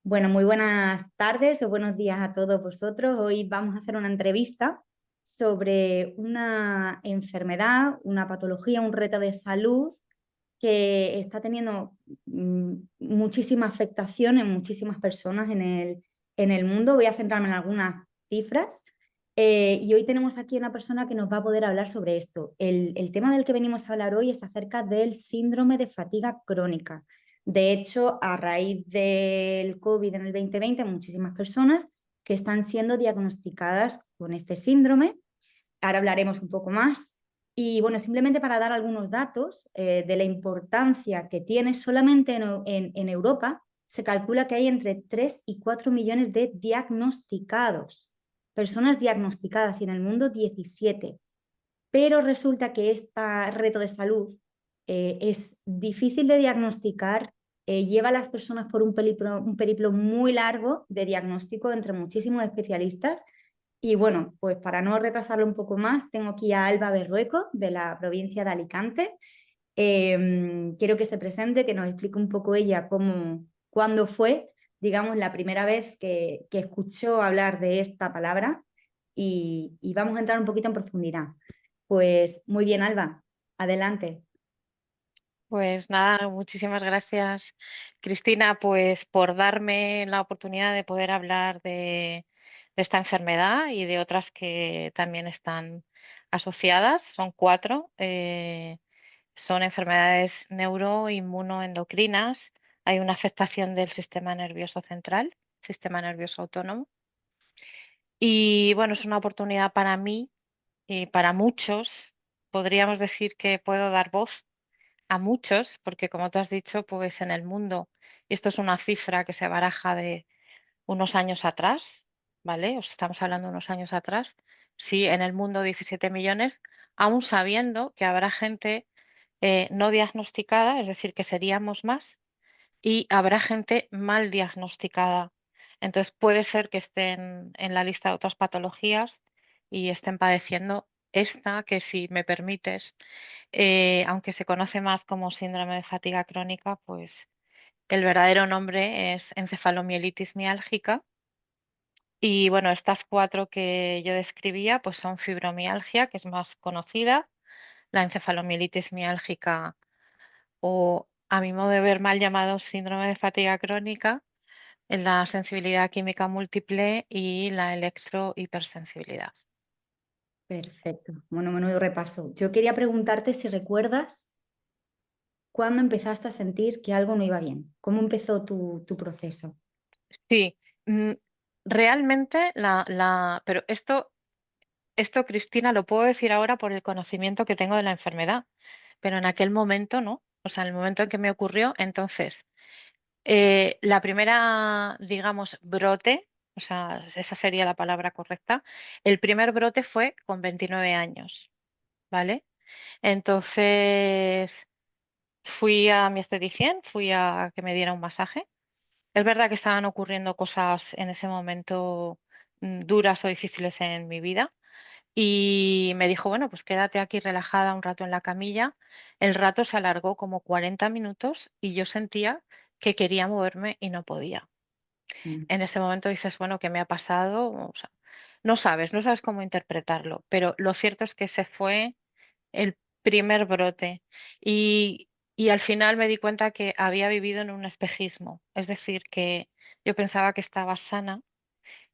Bueno, muy buenas tardes o buenos días a todos vosotros. Hoy vamos a hacer una entrevista sobre una enfermedad, una patología, un reto de salud que está teniendo muchísima afectación en muchísimas personas en el mundo. Voy a centrarme en algunas cifras. Y hoy tenemos aquí una persona que nos va a poder hablar sobre esto. El tema del que venimos a hablar hoy es acerca del síndrome de fatiga crónica. De hecho, a raíz del COVID en el 2020, hay muchísimas personas que están siendo diagnosticadas con este síndrome. Ahora hablaremos un poco más. Y bueno, simplemente para dar algunos datos de la importancia que tiene solamente en Europa, se calcula que hay entre 3 y 4 millones de diagnosticados, personas diagnosticadas, y en el mundo 17. Pero resulta que este reto de salud es difícil de diagnosticar, lleva a las personas por un periplo muy largo de diagnóstico entre muchísimos especialistas. Y bueno, pues para no retrasarlo un poco más, tengo aquí a Alba Berrueco, de la provincia de Alicante. Quiero que se presente, que nos explique un poco ella cuándo fue, digamos, la primera vez que escuchó hablar de esta palabra, y vamos a entrar un poquito en profundidad. Pues muy bien, Alba, adelante. Pues nada, muchísimas gracias, Cristina, pues por darme la oportunidad de poder hablar de esta enfermedad y de otras que también están asociadas. Son cuatro. Son enfermedades neuroinmunoendocrinas. Hay una afectación del sistema nervioso central, sistema nervioso autónomo. Y bueno, es una oportunidad para mí y para muchos. Podríamos decir que puedo dar voz a muchos, porque como tú has dicho, pues en el mundo, y esto es una cifra que se baraja de unos años atrás, ¿vale? Os estamos hablando de unos años atrás, sí, en el mundo 17 millones, aún sabiendo que habrá gente no diagnosticada, es decir, que seríamos más, y habrá gente mal diagnosticada. Entonces puede ser que estén en la lista de otras patologías y estén padeciendo esta, que si me permites, aunque se conoce más como síndrome de fatiga crónica, pues el verdadero nombre es encefalomielitis miálgica. Y bueno, estas cuatro que yo describía, pues son fibromialgia, que es más conocida, la encefalomielitis miálgica, o a mi modo de ver mal llamado síndrome de fatiga crónica, en la sensibilidad química múltiple y la electrohipersensibilidad. Perfecto. Bueno, menudo repaso. Yo quería preguntarte si recuerdas cuándo empezaste a sentir que algo no iba bien. ¿Cómo empezó tu proceso? Sí, mm, realmente pero esto, Cristina, lo puedo decir ahora por el conocimiento que tengo de la enfermedad, pero en aquel momento no. O sea, en el momento en que me ocurrió, entonces, la primera, digamos, brote, o sea, esa sería la palabra correcta, el primer brote fue con 29 años, ¿vale? Entonces, fui a mi esteticien, fui a que me diera un masaje. Es verdad que estaban ocurriendo cosas en ese momento duras o difíciles en mi vida. Y me dijo, bueno, pues quédate aquí relajada un rato en la camilla. El rato se alargó como 40 minutos y yo sentía que quería moverme y no podía. Mm. En ese momento dices, bueno, ¿qué me ha pasado? O sea, no sabes cómo interpretarlo, pero lo cierto es que ese fue el primer brote. Y, y al final me di cuenta que había vivido en un espejismo, es decir, que yo pensaba que estaba sana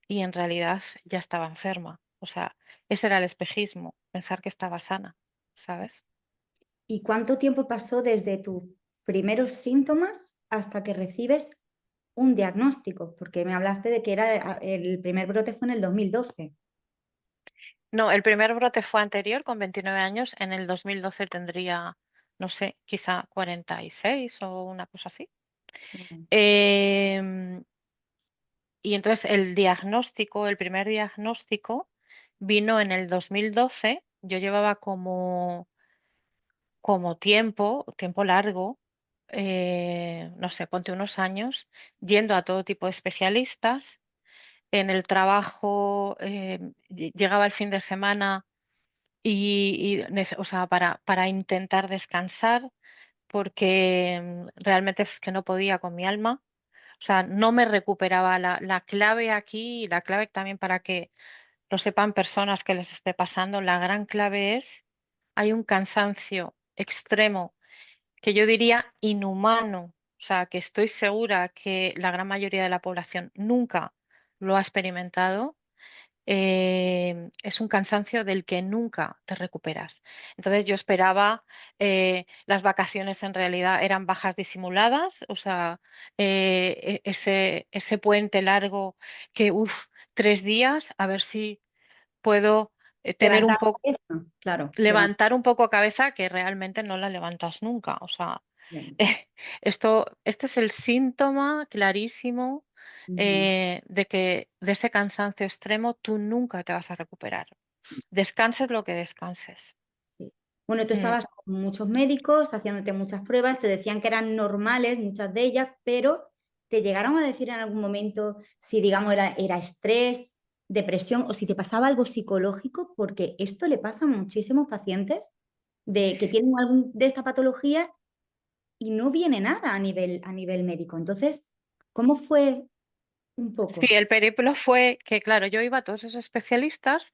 y en realidad ya estaba enferma. O sea, ese era el espejismo, pensar que estaba sana, ¿sabes? ¿Y cuánto tiempo pasó desde tus primeros síntomas hasta que recibes un diagnóstico? Porque me hablaste de que el primer brote fue en el 2012. No, el primer brote fue anterior, con 29 años. En el 2012 tendría, no sé, quizá 46 o una cosa así. Mm. Em, y entonces el primer diagnóstico vino en el 2012. Yo llevaba como tiempo largo, no sé, ponte unos años, yendo a todo tipo de especialistas. En el trabajo llegaba el fin de semana o sea, para intentar descansar, porque realmente es que no podía con mi alma. O sea, no me recuperaba. La clave aquí, y la clave también para que lo sepan personas que les esté pasando, la gran clave es, hay un cansancio extremo que yo diría inhumano. O sea, que estoy segura que la gran mayoría de la población nunca lo ha experimentado. Es un cansancio del que nunca te recuperas. Entonces yo esperaba, las vacaciones en realidad eran bajas disimuladas, o sea, ese puente largo que, uff, 3 días, a ver si puedo tener un Levantar poco, la cabeza, claro, levantar. levantar un poco cabeza que realmente no la levantas nunca. O sea, este es el síntoma clarísimo, Ujú. de que de ese cansancio extremo tú nunca te vas a recuperar. Descanses lo que descanses. Sí. Bueno, tú Mm. estabas con muchos médicos haciéndote muchas pruebas, te decían que eran normales, muchas de ellas, pero te llegaron a decir en algún momento si, digamos, era estrés, depresión o si te pasaba algo psicológico, porque esto le pasa a muchísimos pacientes que tienen algún de esta patología y no viene nada a nivel médico. Entonces, ¿cómo fue un Sí, poco? el periplo fue que, claro, yo iba a todos esos especialistas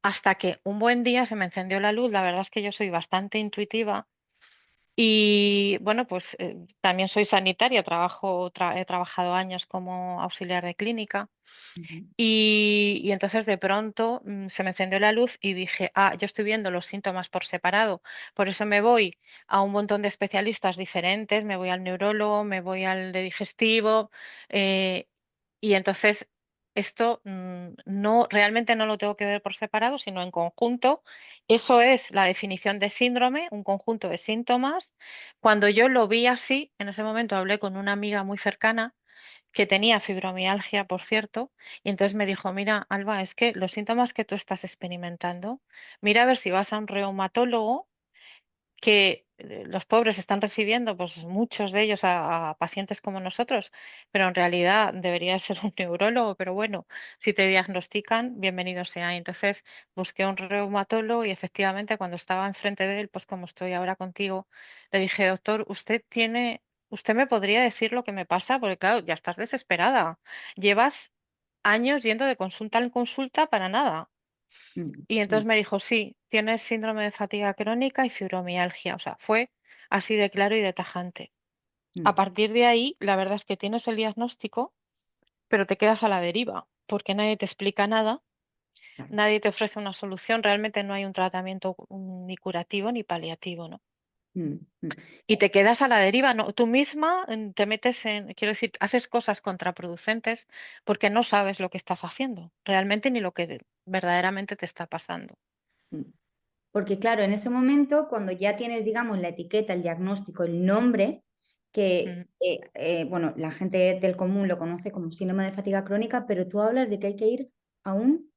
hasta que un buen día se me encendió la luz. La verdad es que yo soy bastante intuitiva. Y bueno, pues también soy sanitaria, he trabajado años como auxiliar de clínica. Ujú, Y entonces de pronto se me encendió la luz y dije, ah, yo estoy viendo los síntomas por separado, por eso me voy a un montón de especialistas diferentes, me voy al neurólogo, me voy al de digestivo, eh, y entonces esto no, realmente no lo tengo que ver por separado, sino en conjunto. Eso es la definición de síndrome, un conjunto de síntomas. Cuando yo lo vi así, en ese momento hablé con una amiga muy cercana que tenía fibromialgia, por cierto, y entonces me dijo, mira, Alba, es que los síntomas que tú estás experimentando, mira a ver si vas a un reumatólogo, que los pobres están recibiendo, pues muchos de ellos a pacientes como nosotros, pero en realidad debería ser un neurólogo, pero bueno, si te diagnostican, bienvenido sea. Y entonces busqué un reumatólogo y efectivamente cuando estaba enfrente de él, pues como estoy ahora contigo, le dije, doctor, usted me podría decir lo que me pasa, porque claro, ya estás desesperada. Llevas años yendo de consulta en consulta para nada. mm, Y mm, entonces me dijo, sí, tienes síndrome de fatiga crónica y fibromialgia. O sea, fue así de claro y de tajante. A mm, partir de ahí, la verdad es que tienes el diagnóstico, pero te quedas a la deriva, porque nadie te explica nada, claro, nadie te ofrece una solución, realmente no hay un tratamiento ni curativo ni paliativo, ¿no? mm, mm. Y te quedas a la deriva, ¿no? Tú misma te metes quiero decir, haces cosas contraproducentes porque no sabes lo que estás haciendo, realmente ni lo que verdaderamente te está pasando. Mm. Porque claro, en ese momento, cuando ya tienes, digamos, la etiqueta, el diagnóstico, el nombre, que, Mm. bueno, la gente del común lo conoce como síndrome de fatiga crónica, pero tú hablas de que hay que ir a un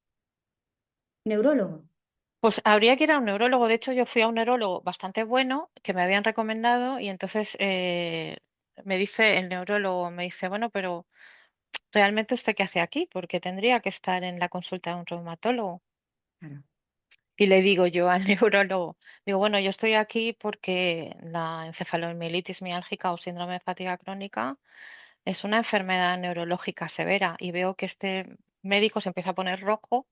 neurólogo. Pues habría que ir a un neurólogo. De hecho, yo fui a un neurólogo bastante bueno que me habían recomendado y entonces me dice el neurólogo, me dice, bueno, pero ¿realmente usted qué hace aquí? Porque tendría que estar en la consulta de un reumatólogo. Claro. Y le digo yo al neurólogo, digo, bueno, yo estoy aquí porque la encefalomielitis miálgica o síndrome de fatiga crónica es una enfermedad neurológica severa y veo que este médico se empieza a poner rojo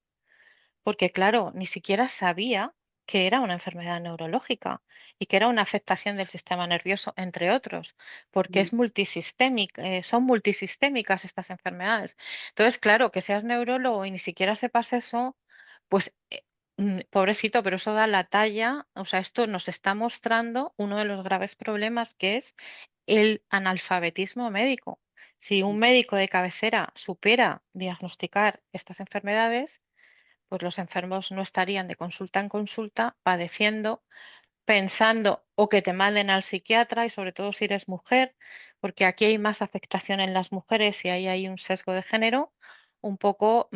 porque claro, ni siquiera sabía que era una enfermedad neurológica y que era una afectación del sistema nervioso, entre otros, porque Mm, es multisistémica, son multisistémicas estas enfermedades. Entonces, claro, que seas neurólogo y ni siquiera sepas eso, pues pobrecito, pero eso da la talla, o sea, esto nos está mostrando uno de los graves problemas que es el analfabetismo médico. Si un médico de cabecera supera diagnosticar estas enfermedades, pues los enfermos no estarían de consulta en consulta padeciendo, pensando o que te manden al psiquiatra y sobre todo si eres mujer, porque aquí hay más afectación en las mujeres y ahí hay un sesgo de género, un poco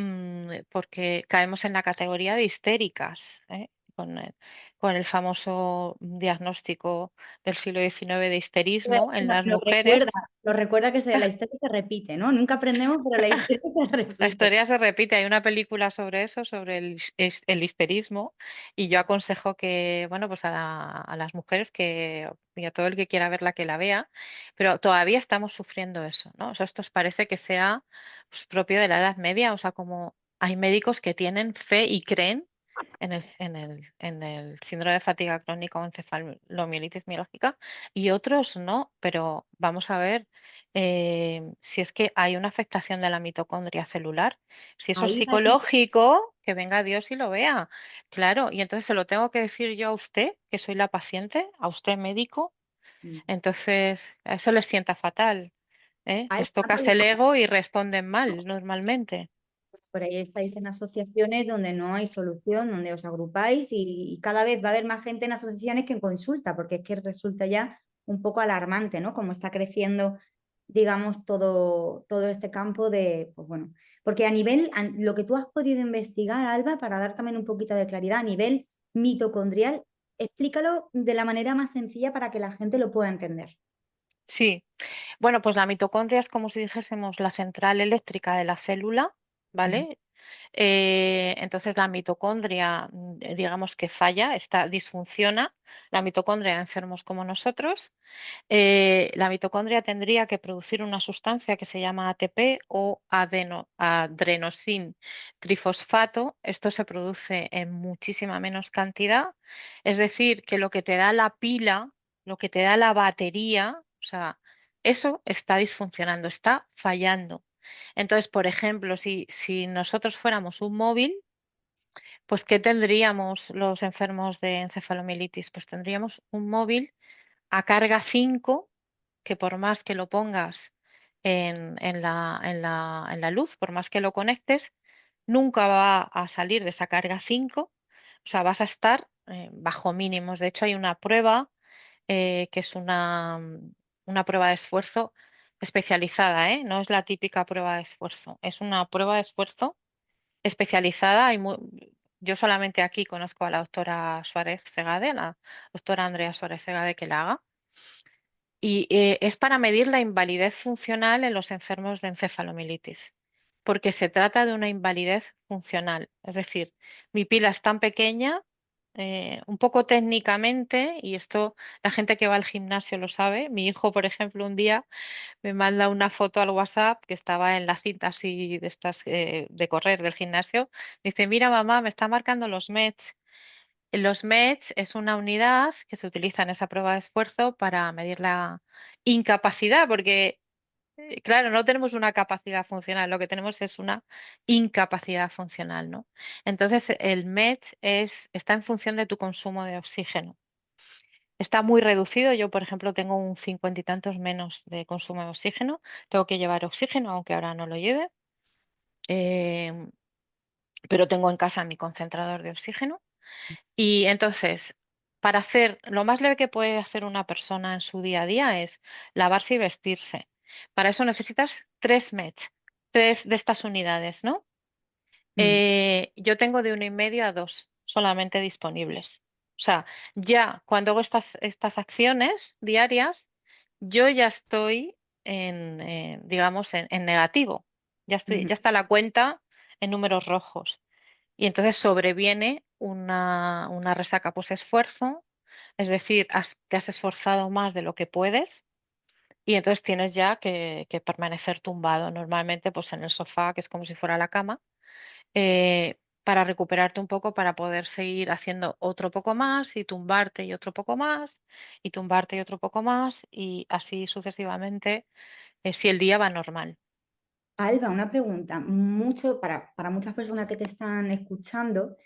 porque caemos en la categoría de histéricas, ¿eh? con el famoso diagnóstico del siglo XIX de histerismo en las Nos recuerda, mujeres. nos recuerda que la historia se repite, ¿no? Nunca aprendemos, pero la historia se La repite. historia se repite, hay una película sobre eso, sobre el histerismo, y yo aconsejo que, bueno, pues a las mujeres que, y a todo el que quiera verla que la vea, pero todavía estamos sufriendo eso, ¿no? O sea, esto os parece que sea pues, propio de la Edad Media, o sea, como hay médicos que tienen fe y creen en el síndrome de fatiga crónica o encefalomielitis mialgíaca y otros no, pero vamos a ver si es que hay una afectación de la mitocondria celular, si eso es Ahí va el- psicológico, que venga Dios y lo vea. Claro, y entonces se lo tengo que decir yo a usted, que soy la paciente, a usted médico, entonces a eso les sienta fatal, ¿eh? Alba, Les tocas el ego y responden mal normalmente. por ahí estáis en asociaciones donde no hay solución, donde os agrupáis y cada vez va a haber más gente en asociaciones que en consulta, porque es que resulta ya un poco alarmante, ¿no? Cómo está creciendo, digamos, todo este campo de, pues bueno, porque lo que tú has podido investigar, Alba, para dar también un poquito de claridad, a nivel mitocondrial, explícalo de la manera más sencilla para que la gente lo pueda entender. Sí, bueno, pues la mitocondria es como si dijésemos la central eléctrica de la célula, Ujú. ¿vale? Entonces la mitocondria, digamos que falla, disfunciona, la mitocondria de enfermos como nosotros. La mitocondria tendría que producir una sustancia que se llama ATP o adenosin trifosfato. Esto se produce en muchísima menos cantidad. Es decir, que lo que te da la pila, lo que te da la batería, o sea, eso está disfuncionando, está fallando. Entonces, por ejemplo, si nosotros fuéramos un móvil, pues ¿qué tendríamos los enfermos de encefalomielitis? Pues tendríamos un móvil a carga 5 que por más que lo pongas en la luz, por más que lo conectes, nunca va a salir de esa carga 5, o sea, vas a estar bajo mínimos. De hecho, hay una prueba que es una prueba de esfuerzo especializada, ¿eh? No es la típica prueba de esfuerzo, es una prueba de esfuerzo especializada. Yo solamente aquí conozco a la doctora Suárez Segade, a la doctora Andrea Suárez Segade que la haga. Y es para medir la invalidez funcional en los enfermos de encefalomielitis, porque se trata de una invalidez funcional. Es decir, mi pila es tan pequeña, un poco técnicamente, y esto la gente que va al gimnasio lo sabe. Mi hijo, por ejemplo, un día me manda una foto al WhatsApp que estaba en la cinta así de estas de correr del gimnasio. Dice, mira mamá, me está marcando los METs. Los METs es una unidad que se utiliza en esa prueba de esfuerzo para medir la incapacidad, porque, claro, no tenemos una capacidad funcional, lo que tenemos es una incapacidad funcional, ¿no? Entonces, el MET está en función de tu consumo de oxígeno. Está muy reducido. Yo, por ejemplo, tengo un 50 y tantos menos de consumo de oxígeno. Tengo que llevar oxígeno, aunque ahora no lo lleve. Em, pero tengo en casa mi concentrador de oxígeno. Y entonces, para hacer lo más leve que puede hacer una persona en su día a día es lavarse y vestirse. Para eso necesitas 3 METs, 3 de estas unidades, ¿no? Mm. Yo tengo de 1,5 a 2 solamente disponibles. O sea, ya cuando hago estas acciones diarias, yo ya estoy digamos, en negativo. Ya Ujú. está la cuenta en números rojos. Y entonces sobreviene una resaca post-esfuerzo, es decir, te has esforzado más de lo que puedes y entonces tienes ya que permanecer tumbado, normalmente pues en el sofá, que es como si fuera la cama, para recuperarte un poco, para poder seguir haciendo otro poco más y tumbarte y otro poco más y tumbarte y otro poco más y así sucesivamente, si el día va normal. Alba, una pregunta. Para muchas personas que te están escuchando,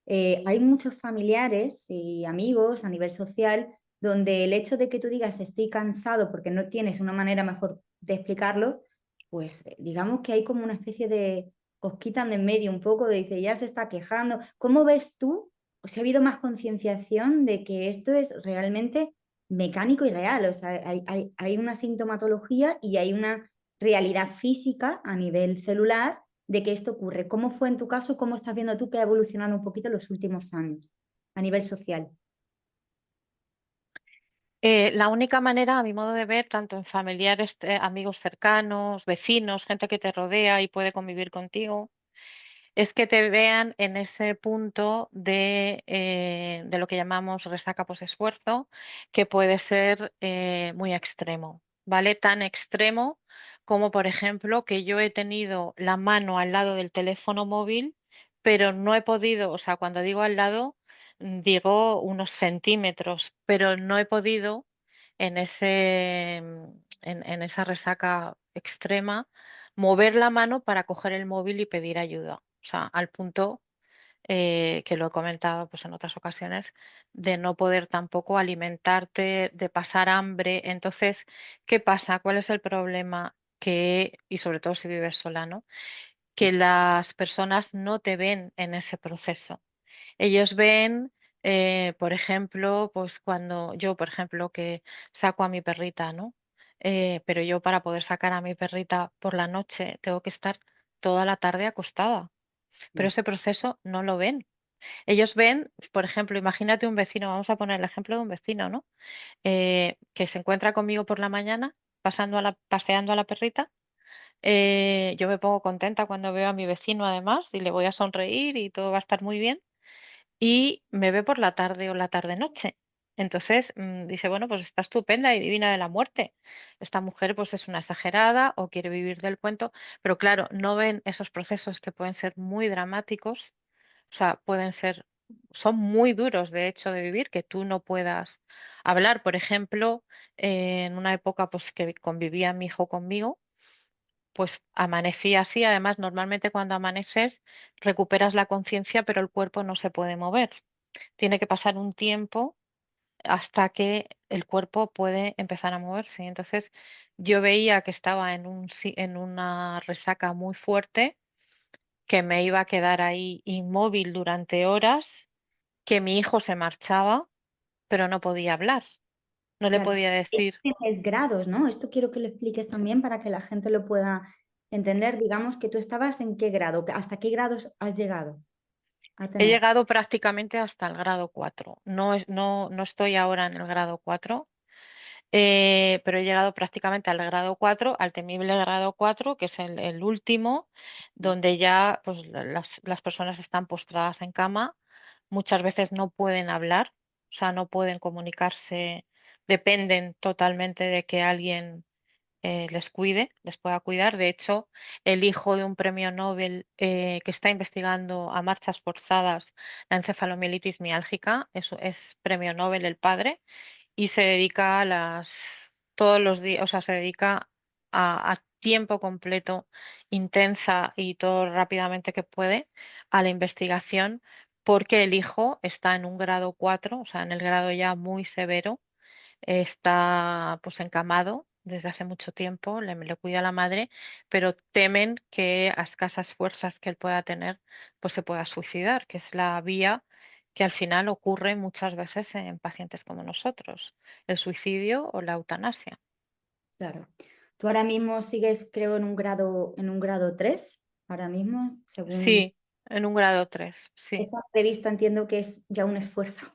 hay muchos familiares y amigos a nivel social donde el hecho de que tú digas estoy cansado porque no tienes una manera mejor de explicarlo, pues digamos que hay como una especie de cosquita en medio un poco de dice, ya se está quejando. ¿Cómo ves tú? ¿O si ha habido más concienciación de que esto es realmente mecánico y real? O sea, hay una sintomatología y hay una realidad física a nivel celular de que esto ocurre. ¿Cómo fue en tu caso? ¿Cómo estás viendo tú que ha evolucionado un poquito en los últimos años? a nivel social? La única manera, a mi modo de ver, tanto en familiares, amigos cercanos, vecinos, gente que te rodea y puede convivir contigo, es que te vean en ese punto de lo que llamamos resaca posesfuerzo, que puede ser muy extremo, ¿vale? Tan extremo como, por ejemplo, que yo he tenido la mano al lado del teléfono móvil, pero no he podido, o sea, cuando digo al lado, digo unos centímetros, pero no he podido en en esa resaca extrema mover la mano para coger el móvil y pedir ayuda. O sea, al punto que lo he comentado pues, en otras ocasiones, de no poder tampoco alimentarte, de pasar hambre. Entonces, ¿qué pasa? ¿Cuál es el problema? Que, y sobre todo si vives sola, ¿no? Que las personas no te ven en ese proceso. Ellos ven, por ejemplo, pues cuando yo, por ejemplo, que saco a mi perrita, ¿no? Pero yo para poder sacar a mi perrita por la noche tengo que estar toda la tarde acostada, pero Sí, ese proceso no lo ven. Ellos ven, por ejemplo, imagínate un vecino, vamos a poner el ejemplo de un vecino, ¿no? Que se encuentra conmigo por la mañana, paseando a la perrita. Yo me pongo contenta cuando veo a mi vecino además y le voy a sonreír y todo va a estar muy bien y me ve por la tarde o la tarde-noche. Entonces, dice, bueno, pues está estupenda y divina de la muerte. Esta mujer pues es una exagerada o quiere vivir del cuento, pero claro, no ven esos procesos que pueden ser muy dramáticos, o sea, son muy duros de hecho de vivir, que tú no puedas hablar. Por ejemplo, en una época pues que convivía mi hijo conmigo, pues amanecí así. Además, normalmente cuando amaneces recuperas la conciencia, pero el cuerpo no se puede mover. Tiene que pasar un tiempo hasta que el cuerpo puede empezar a moverse. Entonces, yo veía que estaba en una resaca muy fuerte, que me iba a quedar ahí inmóvil durante horas, que mi hijo se marchaba, pero no podía hablar. No le claro. podía Hay decir. diferentes grados, ¿no? Esto quiero que lo expliques también para que la gente lo pueda entender. Digamos que tú estabas en qué grado, hasta qué grados has llegado a He tener. llegado prácticamente hasta el grado 4. No estoy ahora en el grado 4. Pero he llegado prácticamente al grado 4, al temible grado 4, que es el último, donde ya pues, las personas están postradas en cama, muchas veces no pueden hablar, o sea, no pueden comunicarse, dependen totalmente de que alguien les cuide, les pueda cuidar. De hecho, el hijo de un premio Nobel que está investigando a marchas forzadas la encefalomielitis miálgica, eso es premio Nobel el padre y se dedica todos los días, o sea, se dedica a tiempo completo, intensa y todo rápidamente que puede a la investigación, porque el hijo está en un grado 4, o sea, en el grado ya muy severo, está pues encamado desde hace mucho tiempo, le cuida la madre, pero temen que a escasas fuerzas que él pueda tener, pues se pueda suicidar, que es la vía que al final ocurre muchas veces en pacientes como nosotros, el suicidio o la eutanasia. Claro. Tú ahora mismo sigues, creo, en un grado 3 ahora mismo, según Sí, en un grado 3, sí. esta entrevista entiendo que es ya un esfuerzo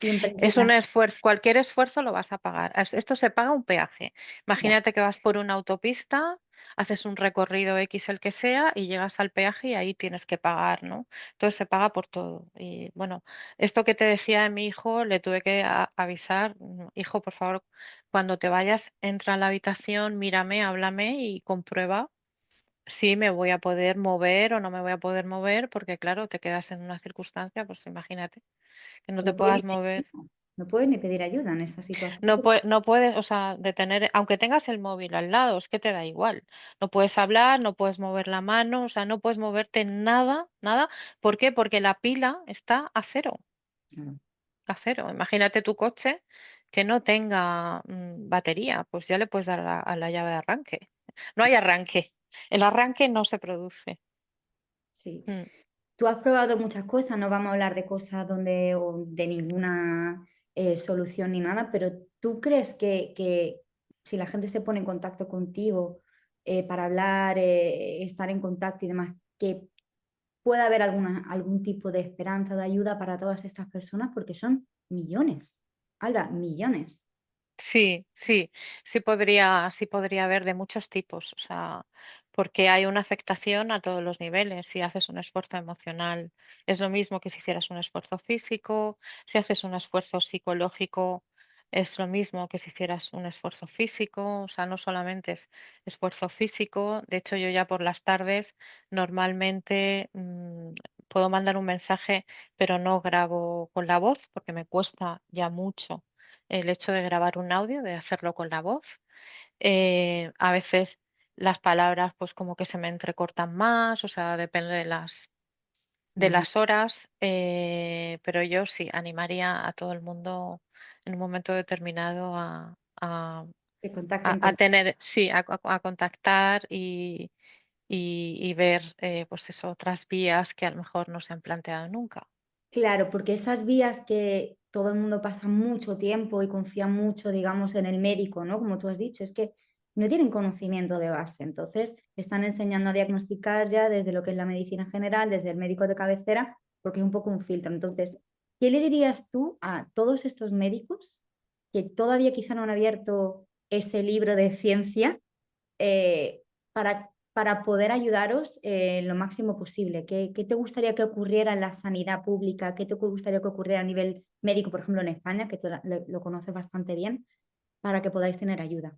Es un impresionante. esfuerzo, cualquier esfuerzo lo vas a pagar. Esto se paga un peaje. Ya, Imagínate que vas por una autopista, haces un recorrido X el que sea y llegas al peaje y ahí tienes que pagar, ¿no? Entonces se paga por todo. Y bueno, esto que te decía de mi hijo, le tuve que avisar, hijo, por favor, cuando te vayas, entra a la habitación, mírame, háblame y comprueba si me voy a poder mover o no me voy a poder mover, porque claro, te quedas en una circunstancia, pues imagínate, que no te no puedes ni puedas pedir mover. ayuda, no puedes ni pedir ayuda en esa situación. No puedes, o sea, detener, aunque tengas el móvil al lado, es que te da igual. No puedes hablar, no puedes mover la mano, o sea, no puedes moverte nada, nada. ¿Por qué? Porque la pila está a cero, Claro. a cero. Imagínate tu coche que no tenga batería, pues ya le puedes dar a la llave de arranque. No hay arranque, el arranque no se produce. Sí. Mm. Tú has probado muchas cosas, no vamos a hablar de cosas donde o de ninguna solución ni nada, pero ¿tú crees que si la gente se pone en contacto contigo para hablar, estar en contacto y demás, que puede haber algún tipo de esperanza, de ayuda para todas estas personas, porque son millones. Alba, millones. Sí, sí, sí podría haber de muchos tipos, o sea, porque hay una afectación a todos los niveles. Si haces un esfuerzo emocional, es lo mismo que si hicieras un esfuerzo físico. Si haces un esfuerzo psicológico, es lo mismo que si hicieras un esfuerzo físico. O sea, no solamente es esfuerzo físico. De hecho, yo ya por las tardes normalmente puedo mandar un mensaje, pero no grabo con la voz porque me cuesta ya mucho el hecho de grabar un audio, de hacerlo con la voz. A veces las palabras pues como que se me entrecortan más, o sea, depende de Ujú. las horas, pero yo sí animaría a todo el mundo en un momento determinado Que contacten a con... tener, sí, a contactar y ver pues eso, otras vías que a lo mejor no se han planteado nunca. Claro, porque esas vías que todo el mundo pasa mucho tiempo y confía mucho, digamos, en el médico, ¿no? Como tú has dicho, es que no tienen conocimiento de base. Entonces, están enseñando a diagnosticar ya desde lo que es la medicina general, desde el médico de cabecera, porque es un poco un filtro. Entonces, ¿qué le dirías tú a todos estos médicos que todavía quizá no han abierto ese libro de ciencia eh, para poder ayudaros lo máximo posible? ¿Qué te gustaría que ocurriera en la sanidad pública? ¿Qué te gustaría que ocurriera a nivel médico, por ejemplo, en España, que tú lo conoces bastante bien, para que podáis tener ayuda?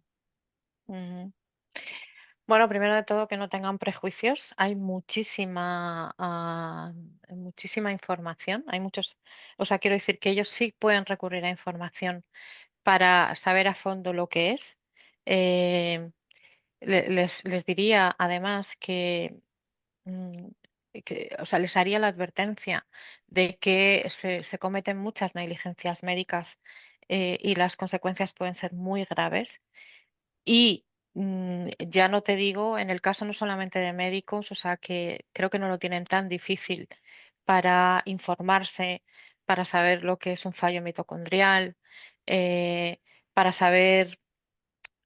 Ujú. Bueno, primero de todo, que no tengan prejuicios. Hay muchísima información. Hay muchos, o sea, quiero decir que ellos sí pueden recurrir a información para saber a fondo lo que es. Eh, les diría además mm, o sea, les haría la advertencia de que se cometen muchas negligencias médicas y las consecuencias pueden ser muy graves. Y ya no te digo, en el caso no solamente de médicos, o sea que creo que no lo tienen tan difícil para informarse, para saber lo que es un fallo mitocondrial, eh, para saber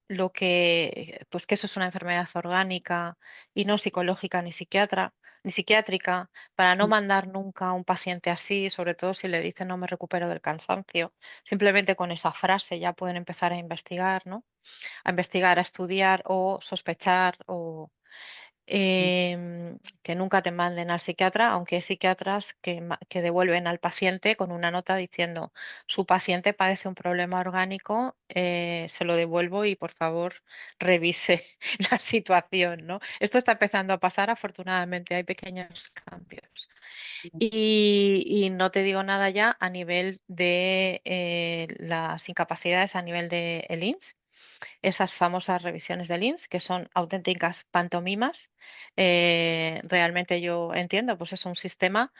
lo que, pues que eso es una enfermedad orgánica y no psicológica ni psiquiátrica, para no mandar nunca a un paciente así, sobre todo si le dicen no me recupero del cansancio. Simplemente con esa frase ya pueden empezar a investigar, ¿no? A investigar, a estudiar o sospechar o que nunca te manden al psiquiatra, aunque hay psiquiatras que devuelven al paciente con una nota diciendo su paciente padece un problema orgánico, se lo devuelvo y por favor revise la situación, ¿no? Esto está empezando a pasar, afortunadamente hay pequeños cambios. Y no te digo nada ya a nivel de las incapacidades, a nivel de el INS, esas famosas revisiones del INS, que son auténticas pantomimas. Realmente yo entiendo, pues es un sistema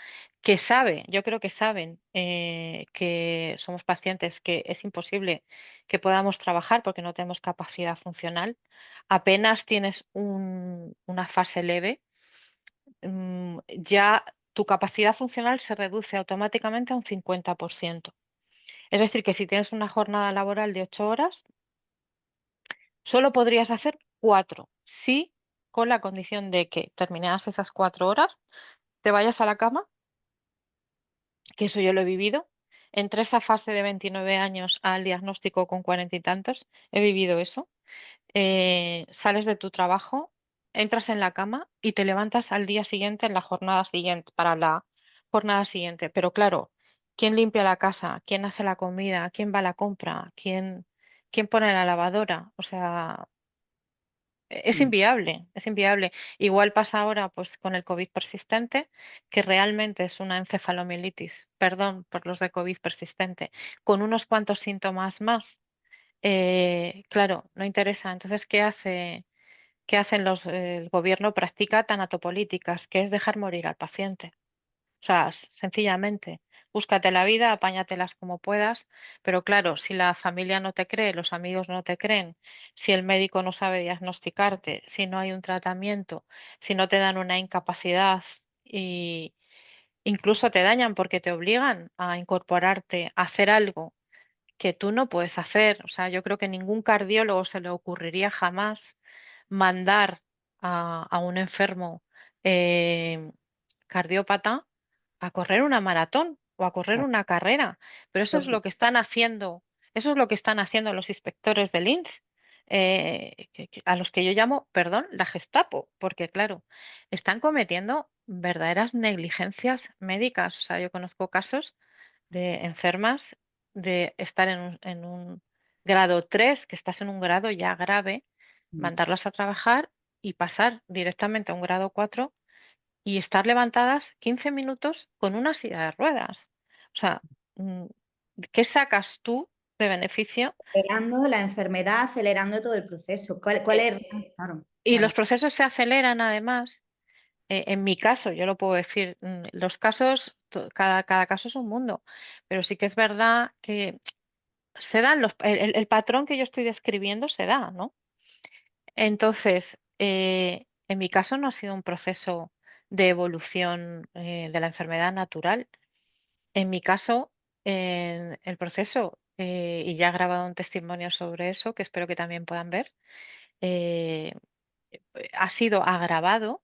que sabe, yo creo que saben que somos pacientes, que es imposible que podamos trabajar porque no tenemos capacidad funcional. Apenas tienes una fase leve, ya tu capacidad funcional se reduce automáticamente a un 50%. Es decir, que si tienes una jornada laboral de 8 horas, solo podrías hacer 4, sí, con la condición de que terminadas esas 4 horas, te vayas a la cama, que eso yo lo he vivido. Entre esa fase de 29 años al diagnóstico con 40 y tantos, he vivido eso. Sales de tu trabajo, entras en la cama y te levantas al día siguiente, en la jornada siguiente, para la jornada siguiente. Pero claro, ¿quién limpia la casa? ¿Quién hace la comida? ¿Quién va a la compra? ¿Quién pone la lavadora? O sea, es Mm. inviable, es inviable. Igual pasa ahora pues con el COVID persistente, que realmente es una encefalomielitis, perdón por los de COVID persistente, con unos cuantos síntomas más. Claro, no interesa. Entonces, qué hacen el gobierno? Practica tanatopolíticas, que es dejar morir al paciente. O sea, sencillamente, búscate la vida, apáñatelas como puedas, pero claro, si la familia no te cree, los amigos no te creen, si el médico no sabe diagnosticarte, si no hay un tratamiento, si no te dan una incapacidad y incluso te dañan porque te obligan a incorporarte, a hacer algo que tú no puedes hacer. O sea, yo creo que ningún cardiólogo se le ocurriría jamás mandar a un enfermo. eh, cardiópata a correr una maratón o a correr Claro, una carrera. Pero eso es lo lógico. que están haciendo, eso es lo que están haciendo los inspectores del INS, a los que yo llamo, perdón, la Gestapo, porque claro, están cometiendo verdaderas negligencias médicas. O sea, yo conozco casos de enfermas de estar en un grado 3, que estás en un grado ya grave, Mm. mandarlas a trabajar y pasar directamente a un grado 4 y estar levantadas 15 minutos con una silla de ruedas. O sea, mm, ¿qué sacas tú de beneficio? Acelerando la enfermedad, acelerando todo el proceso. ¿Cuál es? Eh, Claro, y claro. los procesos se aceleran además. En mi caso, yo lo puedo decir, los casos, cada caso es un mundo, pero sí que es verdad que se dan el patrón que yo estoy describiendo se da, ¿no? Entonces, en mi caso no ha sido un proceso de evolución de la enfermedad natural. En mi caso, el proceso, y ya he grabado un testimonio sobre eso, que espero que también puedan ver, eh, ha sido agravado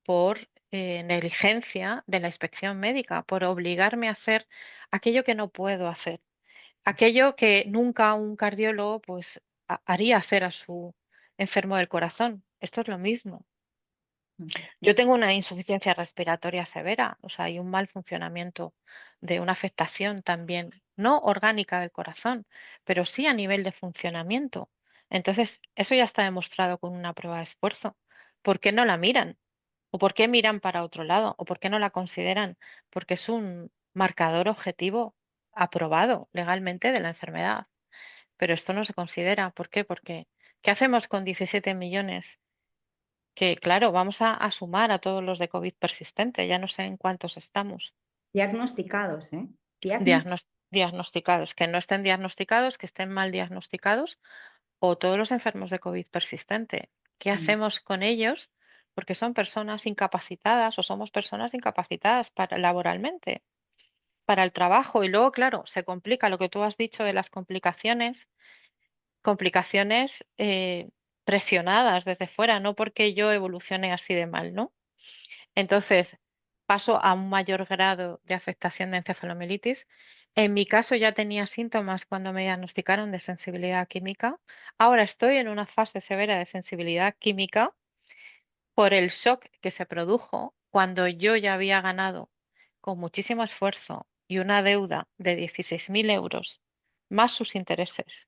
por negligencia de la inspección médica, por obligarme a hacer aquello que no puedo hacer, aquello que nunca un cardiólogo pues haría hacer a su enfermo del corazón. Esto es lo mismo. Ujú. Yo tengo una insuficiencia respiratoria severa, o sea, hay un mal funcionamiento de una afectación también, no orgánica del corazón, pero sí a nivel de funcionamiento. Entonces, eso ya está demostrado con una prueba de esfuerzo. ¿Por qué no la miran? ¿O por qué miran para otro lado? ¿O por qué no la consideran? Porque es un marcador objetivo aprobado legalmente de la enfermedad. Pero esto no se considera. ¿Por qué? Porque ¿qué hacemos con 17 millones? Que claro, vamos a sumar a todos los de COVID persistente, ya no sé en cuántos estamos Diagnosticados, ¿eh? diagnosticados, que no estén diagnosticados, que estén mal diagnosticados, o todos los enfermos de COVID persistente. ¿Qué Mm. hacemos con ellos? Porque son personas incapacitadas o somos personas incapacitadas laboralmente, para el trabajo. Y luego, claro, se complica lo que tú has dicho de las complicaciones presionadas desde fuera, no porque yo evolucione así de mal, ¿no? Entonces, paso a un mayor grado de afectación de encefalomielitis. En mi caso ya tenía síntomas cuando me diagnosticaron de sensibilidad química. Ahora estoy en una fase severa de sensibilidad química por el shock que se produjo cuando yo ya había ganado con muchísimo esfuerzo y una deuda de 16.000 euros más sus intereses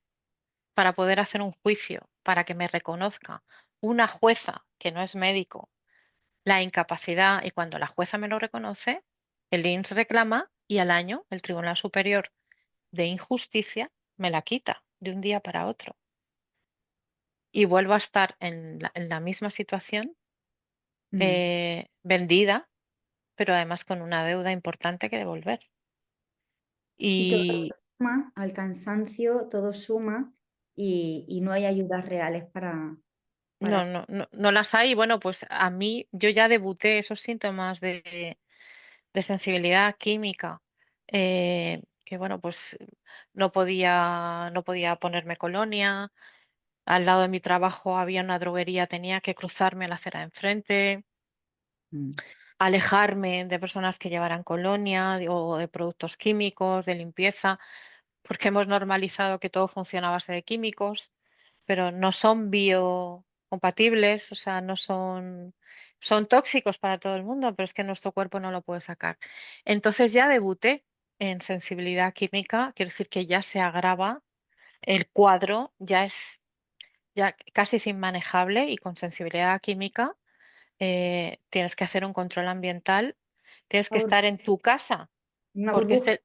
para poder hacer un juicio, para que me reconozca una jueza que no es médico la incapacidad, y cuando la jueza me lo reconoce, el INS reclama y al año el Tribunal Superior de Injusticia me la quita de un día para otro. Y vuelvo a estar en la misma situación, Mm. vendida, pero además con una deuda importante que devolver. Y todo Y esto suma al cansancio, todo suma y no hay ayudas reales para... no las hay. Bueno, pues a mí yo ya debuté esos síntomas de sensibilidad química, que bueno, pues no podía ponerme colonia. Al lado de mi trabajo había una droguería, tenía que cruzarme a la acera de enfrente, Mm. alejarme de personas que llevaran colonia o de productos químicos, de limpieza, porque hemos normalizado que todo funciona a base de químicos, pero no son biocompatibles, o sea, son tóxicos para todo el mundo, pero es que nuestro cuerpo no lo puede sacar. Entonces ya debuté en sensibilidad química, quiere decir que ya se agrava, el cuadro ya casi es inmanejable y con sensibilidad química tienes que hacer un control ambiental, tienes que estar en tu casa, Una porque burbuja.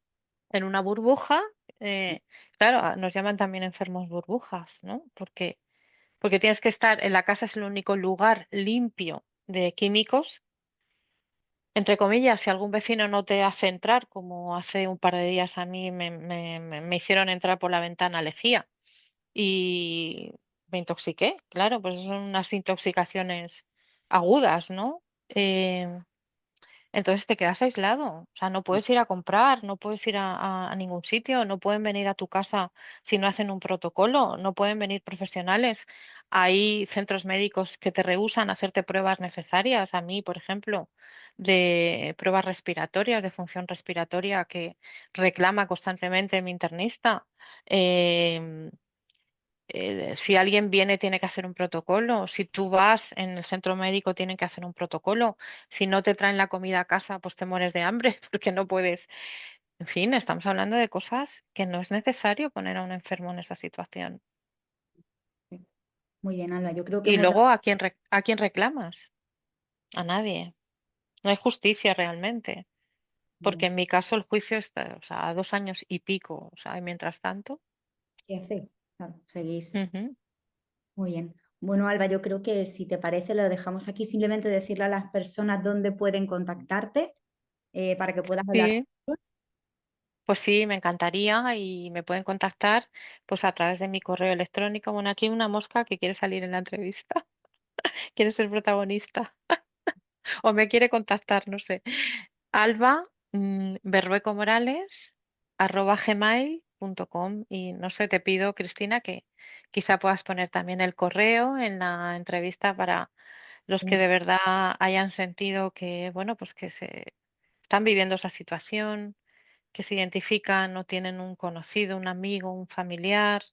en una burbuja, claro, nos llaman también enfermos burbujas, ¿no? Porque tienes que estar en la casa, es el único lugar limpio de químicos. Entre comillas, si algún vecino no te hace entrar, como hace un par de días a mí me hicieron entrar por la ventana lejía y me intoxiqué, claro, pues son unas intoxicaciones agudas, ¿no? entonces te quedas aislado. O sea, no puedes ir a comprar, no puedes ir a ningún sitio, no pueden venir a tu casa si no hacen un protocolo, no pueden venir profesionales. Hay centros médicos que te rehúsan hacerte pruebas necesarias. A mí, por ejemplo, de pruebas respiratorias, de función respiratoria que reclama constantemente mi internista. em, si alguien viene, tiene que hacer un protocolo. Si tú vas en el centro médico, tienen que hacer un protocolo. Si no te traen la comida a casa, pues te mueres de hambre porque no puedes. En fin, estamos hablando de cosas que no es necesario poner a un enfermo en esa situación. Muy bien, Alba. Yo creo que Y hemos dado luego, a quién reclamas? A nadie. No hay justicia realmente. Porque bien. en mi caso el juicio está, o sea, a 2 años y pico. O sea, y mientras tanto. ¿Qué hacéis? Claro, seguís. Ujú. Muy bien. Bueno, Alba, yo creo que si te parece, lo dejamos aquí. Simplemente decirle a las personas dónde pueden contactarte para que puedas hablar Sí. con ellos. Pues sí, me encantaría y me pueden contactar pues a través de mi correo electrónico. Bueno, aquí hay una mosca que quiere salir en la entrevista, quiere ser protagonista o me quiere contactar, no sé. Alba Berrueco Morales @gmail.com y no sé, te pido, Cristina, que quizá puedas poner también el correo en la entrevista para los que de verdad hayan sentido que, bueno, pues que se están viviendo esa situación, que se identifican o tienen un conocido, un amigo, un familiar,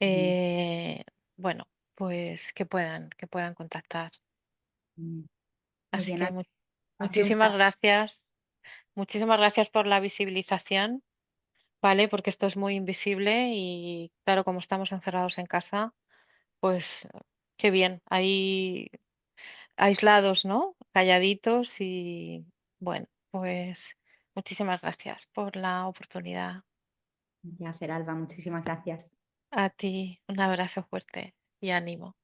Mm, eh, bueno, pues que puedan contactar. mm. Muy Así bien, que Alba. Ha sido un placer. muchísimas gracias por la visibilización, ¿vale? Porque esto es muy invisible y claro, como estamos encerrados en casa, pues qué bien, ahí aislados, ¿no? Calladitos y bueno, pues muchísimas gracias por la oportunidad. Un placer, Alba. Muchísimas gracias. A ti, un abrazo fuerte y ánimo.